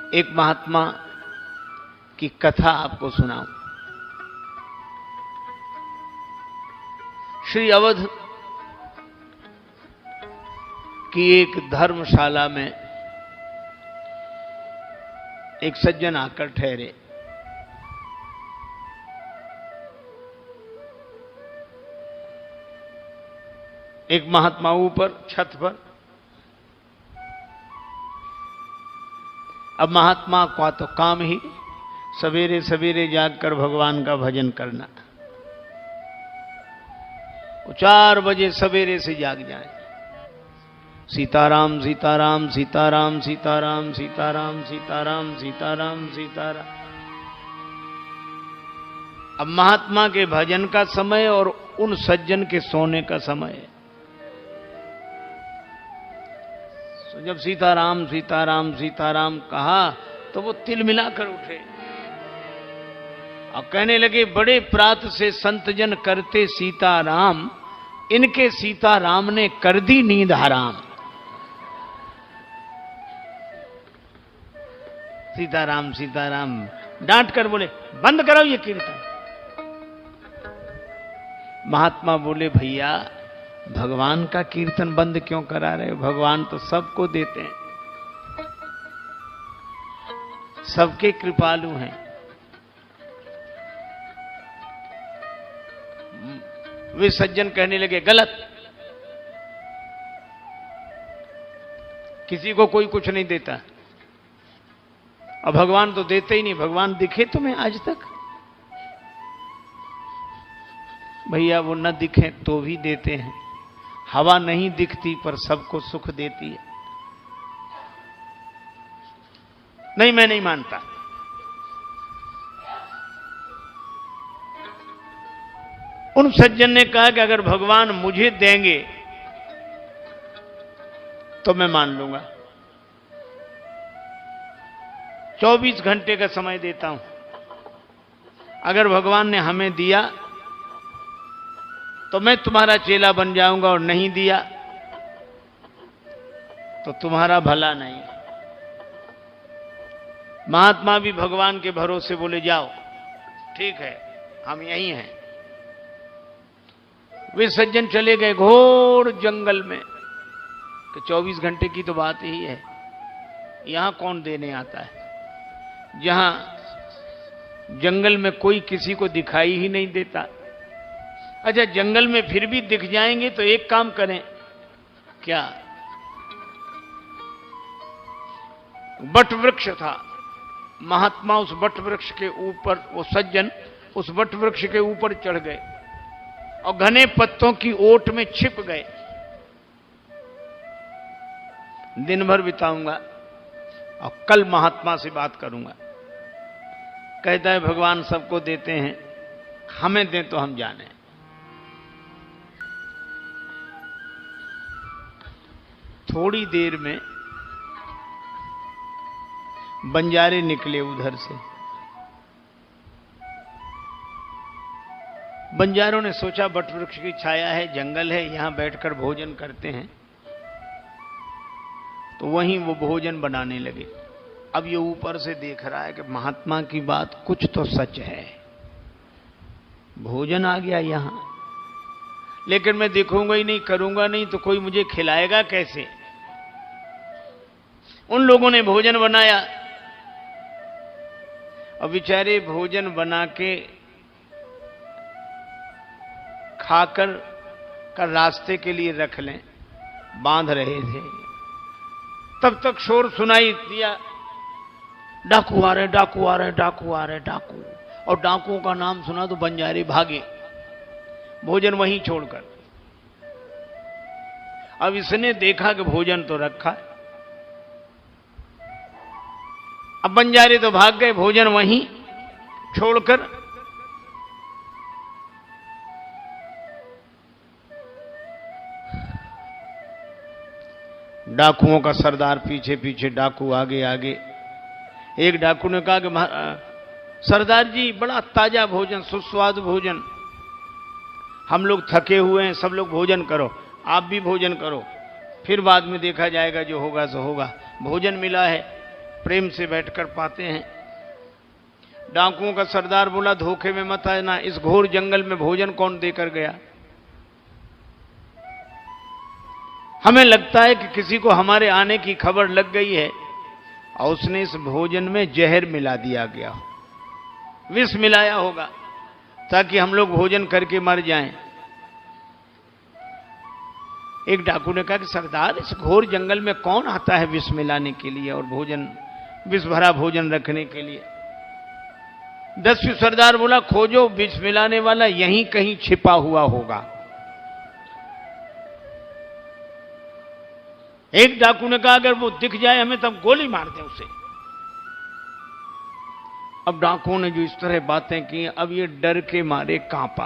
एक महात्मा की कथा आपको सुनाऊं। श्री अवध की एक धर्मशाला में एक सज्जन आकर ठहरे। एक महात्मा ऊपर छत पर। अब महात्मा का तो काम ही सवेरे सवेरे जागकर भगवान का भजन करना। वो 4 बजे सवेरे से जाग जाए। सीताराम सीताराम सीताराम सीताराम सीताराम सीताराम सीताराम सीताराम। अब महात्मा के भजन का समय और उन सज्जन के सोने का समय है। तो जब सीताराम सीताराम सीताराम कहा तो वो तिल मिलाकर उठे और कहने लगे, बड़े प्रात से संतजन करते सीताराम, इनके सीताराम ने कर दी नींद हराम। सीताराम सीताराम डांट कर बोले, बंद करो ये कीर्तन। महात्मा बोले, भैया भगवान का कीर्तन बंद क्यों करा रहे हो? भगवान तो सबको देते हैं, सबके कृपालु हैं। वे सज्जन कहने लगे, गलत, किसी को कोई कुछ नहीं देता और भगवान तो देते ही नहीं। भगवान दिखे तुम्हें आज तक? भैया वो न दिखे तो भी देते हैं। हवा नहीं दिखती पर सबको सुख देती है। नहीं, मैं नहीं मानता। उन सज्जन ने कहा कि अगर भगवान मुझे देंगे तो मैं मान लूंगा। 24 घंटे का समय देता हूं। अगर भगवान ने हमें दिया तो मैं तुम्हारा चेला बन जाऊंगा, और नहीं दिया तो तुम्हारा भला नहीं। महात्मा भी भगवान के भरोसे बोले, जाओ ठीक है, हम यहीं हैं। वे सज्जन चले गए घोर जंगल में। कि 24 घंटे की तो बात ही है, यहां कौन देने आता है, जहां जंगल में कोई किसी को दिखाई ही नहीं देता। अच्छा, जंगल में फिर भी दिख जाएंगे तो एक काम करें, क्या? बट वृक्ष था। महात्मा उस बट वृक्ष के ऊपर, वो सज्जन उस बट वृक्ष के ऊपर चढ़ गए और घने पत्तों की ओट में छिप गए। दिन भर बिताऊंगा और कल महात्मा से बात करूंगा। कहता है, भगवान सबको देते हैं, हमें दें तो हम जाने। थोड़ी देर में बंजारे निकले उधर से। बंजारों ने सोचा बट वृक्ष की छाया है, जंगल है, यहां बैठकर भोजन करते हैं। तो वहीं वो भोजन बनाने लगे। अब ये ऊपर से देख रहा है कि महात्मा की बात कुछ तो सच है, भोजन आ गया यहां, लेकिन मैं देखूंगा ही नहीं, करूंगा नहीं तो कोई मुझे खिलाएगा कैसे? उन लोगों ने भोजन बनाया और बेचारे भोजन बना के खाकर कर रास्ते के लिए रख लें, बांध रहे थे। तब तक शोर सुनाई दिया, डाकू आ रहे, डाकू आ रहे, डाकू आ रहे, डाकू। और डाकुओं का नाम सुना तो बंजारे भागे, भोजन वहीं छोड़कर। अब इसने देखा कि भोजन तो रखा, अब बंजारे तो भाग गए भोजन वहीं छोड़कर। डाकुओं का सरदार पीछे पीछे, डाकू आगे आगे। एक डाकू ने कहा कि सरदार जी, बड़ा ताजा भोजन, सुस्वादु भोजन, हम लोग थके हुए हैं, सब लोग भोजन करो, आप भी भोजन करो, फिर बाद में देखा जाएगा, जो होगा सो होगा। भोजन मिला है, प्रेम से बैठकर पाते हैं। डाकुओं का सरदार बोला, धोखे में मत आना, इस घोर जंगल में भोजन कौन देकर गया? हमें लगता है कि किसी को हमारे आने की खबर लग गई है और उसने इस भोजन में जहर मिला दिया गया, विष मिलाया होगा ताकि हम लोग भोजन करके मर जाएं। एक डाकू ने कहा कि सरदार, इस घोर जंगल में कौन आता है विष मिलाने के लिए और भोजन, विष भरा भोजन रखने के लिए? दस्यु सरदार बोला, खोजो, विष मिलाने वाला यहीं कहीं छिपा हुआ होगा। एक डाकू ने कहा, अगर वो दिख जाए हमें तब गोली मार दें उसे। अब डाकुओं ने जो इस तरह बातें की, अब ये डर के मारे कांपा,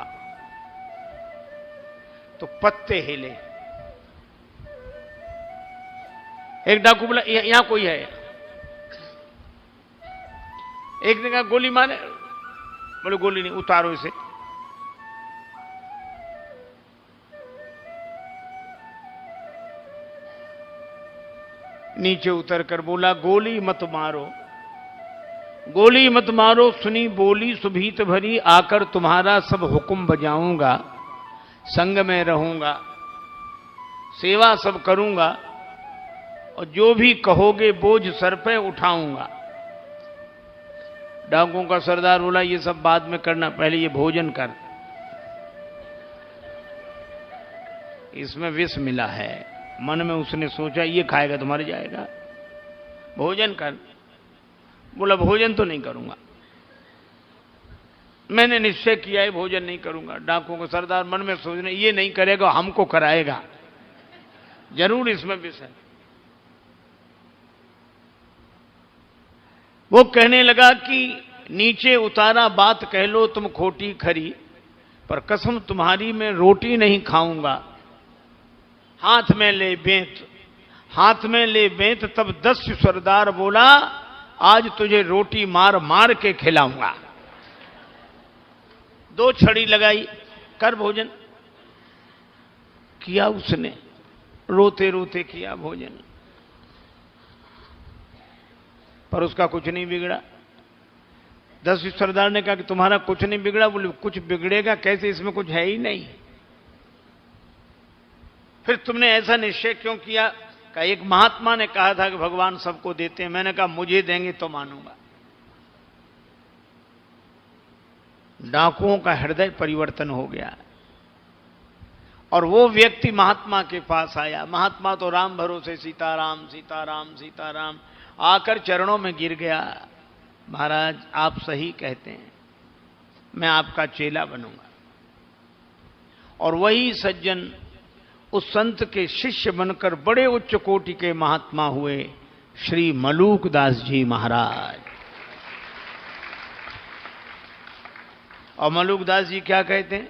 तो पत्ते हिले। एक डाकू बोला, यहां कोई है? एक ने कहा, गोली मारे। बोले, गोली नहीं, उतारो इसे। नीचे उतरकर बोला, गोली मत मारो, गोली मत मारो, सुनी बोली सुभीत भरी, आकर तुम्हारा सब हुक्म बजाऊंगा, संग में रहूंगा, सेवा सब करूंगा और जो भी कहोगे बोझ सर पे उठाऊंगा। डाकुओं का सरदार बोला, ये सब बाद में करना, पहले ये भोजन कर, इसमें विष मिला है। मन में उसने सोचा, ये खाएगा तो मर जाएगा, भोजन कर। बोला, भोजन तो नहीं करूंगा, मैंने निश्चय किया है भोजन नहीं करूंगा। डाकुओं का सरदार मन में सोचने, ये नहीं करेगा हमको कराएगा, जरूर इसमें विष है। वो कहने लगा कि नीचे उतारा बात कह लो तुम खोटी खरी, पर कसम तुम्हारी मैं रोटी नहीं खाऊंगा। हाथ में ले बेंत, हाथ में ले बेंत, तब दस्यु सरदार बोला, आज तुझे रोटी मार मार के खिलाऊंगा। 2 छड़ी लगाई, कर भोजन। किया उसने, रोते रोते किया भोजन, पर उसका कुछ नहीं बिगड़ा। दस्यु सरदार ने कहा कि तुम्हारा कुछ नहीं बिगड़ा। बोले, कुछ बिगड़ेगा कैसे, इसमें कुछ है ही नहीं। फिर तुमने ऐसा निश्चय क्यों किया? का एक महात्मा ने कहा था कि भगवान सबको देते हैं, मैंने कहा मुझे देंगे तो मानूंगा। डाकुओं का हृदय परिवर्तन हो गया और वो व्यक्ति महात्मा के पास आया। महात्मा तो राम भरोसे सीताराम सीताराम सीताराम, आकर चरणों में गिर गया। महाराज, आप सही कहते हैं, मैं आपका चेला बनूंगा। और वही सज्जन उस संत के शिष्य बनकर बड़े उच्च कोटि के महात्मा हुए, श्री मलूकदास जी महाराज। और मलूकदास जी क्या कहते हैं?